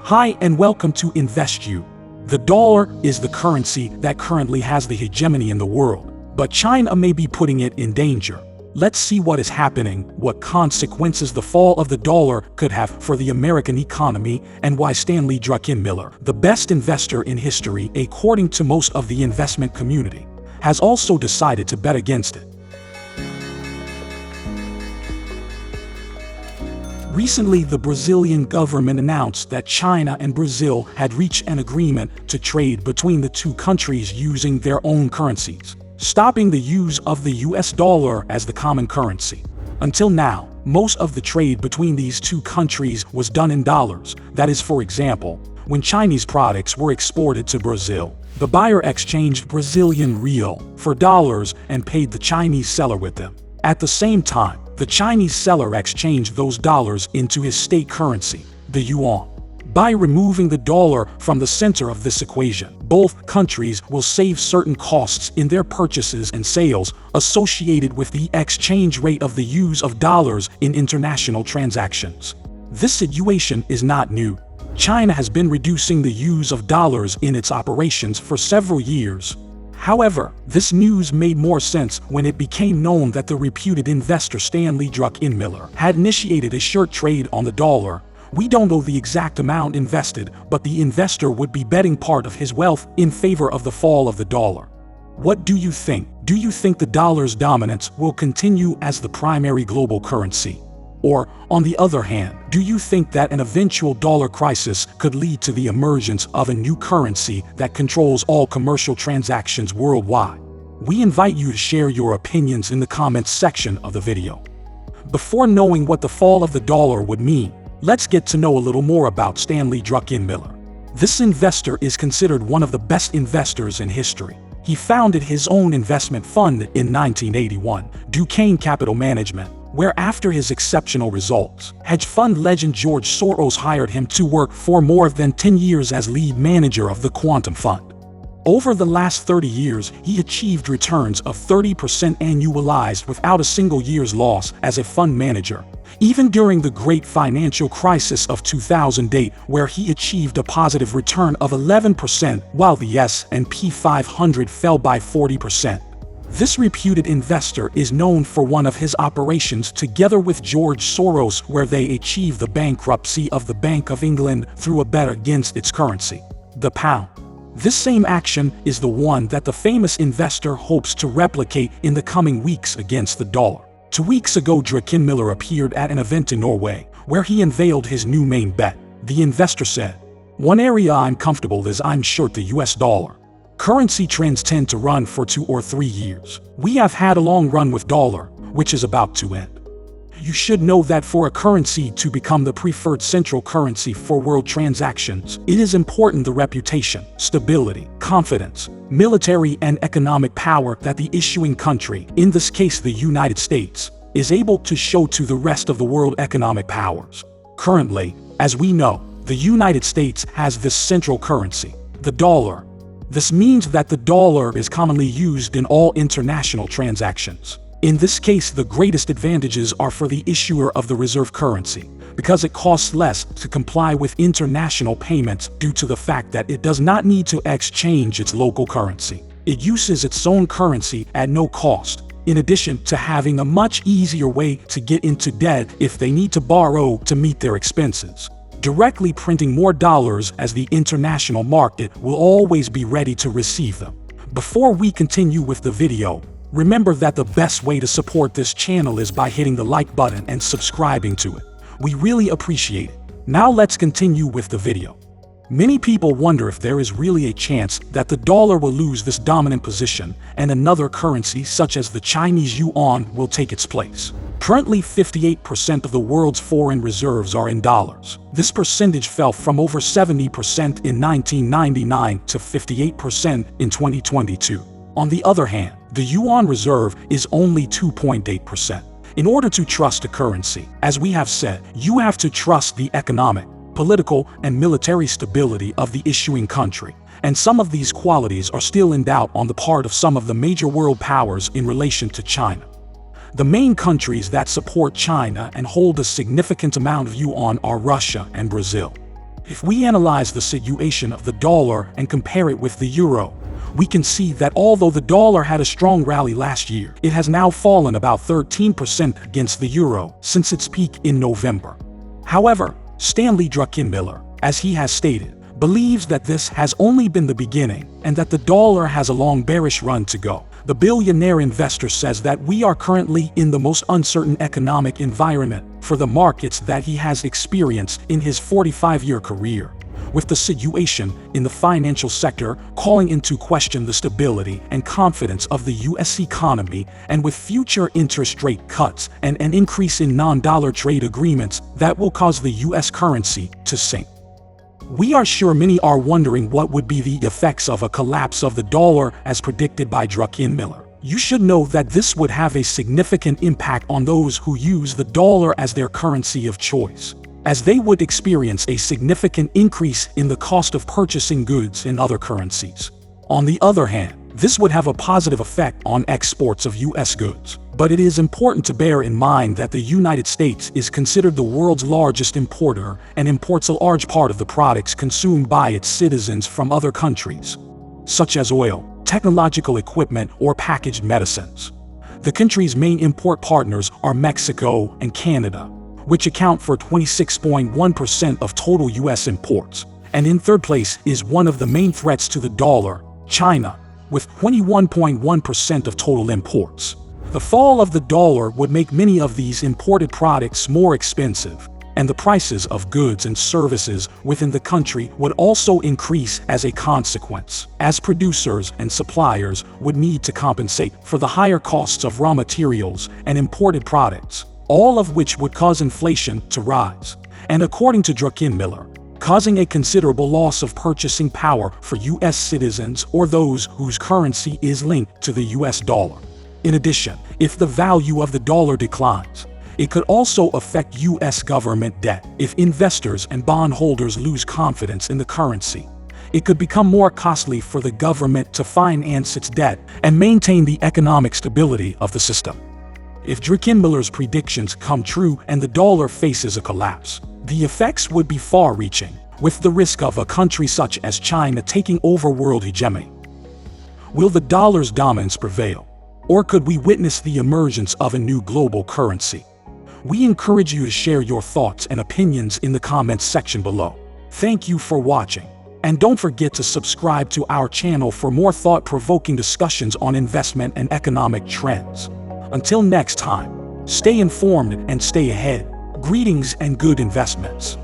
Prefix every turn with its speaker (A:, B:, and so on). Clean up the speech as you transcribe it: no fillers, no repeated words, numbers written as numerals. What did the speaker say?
A: Hi and welcome to InvestU. The dollar is the currency that currently has the hegemony in the world, but China may be putting it in danger. Let's see what is happening, what consequences the fall of the dollar could have for the American economy, and why Stanley Druckenmiller, the best investor in history according to most of the investment community, has also decided to bet against it. Recently, the Brazilian government announced that China and Brazil had reached an agreement to trade between the two countries using their own currencies, stopping the use of the US dollar as the common currency. Until now, most of the trade between these two countries was done in dollars. That is, for example, when Chinese products were exported to Brazil, the buyer exchanged Brazilian real for dollars and paid the Chinese seller with them. At the same time, the Chinese seller exchanged those dollars into his state currency, the yuan. By removing the dollar from the center of this equation, both countries will save certain costs in their purchases and sales associated with the exchange rate of the use of dollars in international transactions. This situation is not new. China has been reducing the use of dollars in its operations for several years. However, this news made more sense when it became known that the reputed investor Stanley Druckenmiller had initiated a short trade on the dollar. We don't know the exact amount invested, but the investor would be betting part of his wealth in favor of the fall of the dollar. What do you think? Do you think the dollar's dominance will continue as the primary global currency? Or, on the other hand, do you think that an eventual dollar crisis could lead to the emergence of a new currency that controls all commercial transactions worldwide? We invite you to share your opinions in the comments section of the video. Before knowing what the fall of the dollar would mean, let's get to know a little more about Stanley Druckenmiller. This investor is considered one of the best investors in history. He founded his own investment fund in 1981, Duquesne Capital Management, where after his exceptional results, hedge fund legend George Soros hired him to work for more than 10 years as lead manager of the Quantum Fund. Over the last 30 years, he achieved returns of 30% annualized without a single year's loss as a fund manager, even during the great financial crisis of 2008, where he achieved a positive return of 11% while the S&P 500 fell by 40%. This reputed investor is known for one of his operations together with George Soros, where they achieved the bankruptcy of the Bank of England through a bet against its currency, the pound. This same action is the one that the famous investor hopes to replicate in the coming weeks against the dollar. 2 weeks ago, Druckenmiller appeared at an event in Norway, where he unveiled his new main bet. The investor said, "One area I'm comfortable is I'm short the US dollar. Currency trends tend to run for 2 or 3 years. We have had a long run with dollar, which is about to end. You should know that for a currency to become the preferred central currency for world transactions, it is important the reputation, stability, confidence, military and economic power that the issuing country, in this case the United States, is able to show to the rest of the world economic powers. Currently, as we know, the United States has this central currency, the dollar. This means that the dollar is commonly used in all international transactions. In this case, the greatest advantages are for the issuer of the reserve currency, because it costs less to comply with international payments due to the fact that it does not need to exchange its local currency. It uses its own currency at no cost, in addition to having a much easier way to get into debt if they need to borrow to meet their expenses. Directly printing more dollars, as the international market will always be ready to receive them. Before we continue with the video, remember that the best way to support this channel is by hitting the like button and subscribing to it. We really appreciate it. Now let's continue with the video. Many people wonder if there is really a chance that the dollar will lose this dominant position and another currency such as the Chinese yuan will take its place. Currently, 58% of the world's foreign reserves are in dollars. This percentage fell from over 70% in 1999 to 58% in 2022. On the other hand, the yuan reserve is only 2.8%. In order to trust a currency, as we have said, you have to trust the economic, political, and military stability of the issuing country. And some of these qualities are still in doubt on the part of some of the major world powers in relation to China. The main countries that support China and hold a significant amount of yuan are Russia and Brazil. If we analyze the situation of the dollar and compare it with the euro, we can see that although the dollar had a strong rally last year, it has now fallen about 13% against the euro since its peak in November. However, Stanley Druckenmiller, as he has stated, believes that this has only been the beginning and that the dollar has a long bearish run to go. The billionaire investor says that we are currently in the most uncertain economic environment for the markets that he has experienced in his 45-year career, with the situation in the financial sector calling into question the stability and confidence of the U.S. economy, and with future interest rate cuts and an increase in non-dollar trade agreements that will cause the U.S. currency to sink. We are sure many are wondering what would be the effects of a collapse of the dollar as predicted by Druckenmiller. You should know that this would have a significant impact on those who use the dollar as their currency of choice, as they would experience a significant increase in the cost of purchasing goods in other currencies. On the other hand, this would have a positive effect on exports of U.S. goods. But it is important to bear in mind that the United States is considered the world's largest importer and imports a large part of the products consumed by its citizens from other countries, such as oil, technological equipment, or packaged medicines. The country's main import partners are Mexico and Canada, which account for 26.1% of total U.S. imports. And in third place is one of the main threats to the dollar, China, with 21.1% of total imports. The fall of the dollar would make many of these imported products more expensive, and the prices of goods and services within the country would also increase as a consequence, as producers and suppliers would need to compensate for the higher costs of raw materials and imported products, all of which would cause inflation to rise, and according to Druckenmiller, causing a considerable loss of purchasing power for U.S. citizens or those whose currency is linked to the U.S. dollar. In addition, if the value of the dollar declines, it could also affect U.S. government debt. If investors and bondholders lose confidence in the currency, it could become more costly for the government to finance its debt and maintain the economic stability of the system. If Druckenmiller's predictions come true and the dollar faces a collapse, the effects would be far-reaching, with the risk of a country such as China taking over world hegemony. Will the dollar's dominance prevail? Or could we witness the emergence of a new global currency? We encourage you to share your thoughts and opinions in the comments section below. Thank you for watching. And don't forget to subscribe to our channel for more thought-provoking discussions on investment and economic trends. Until next time, stay informed and stay ahead. Greetings and good investments.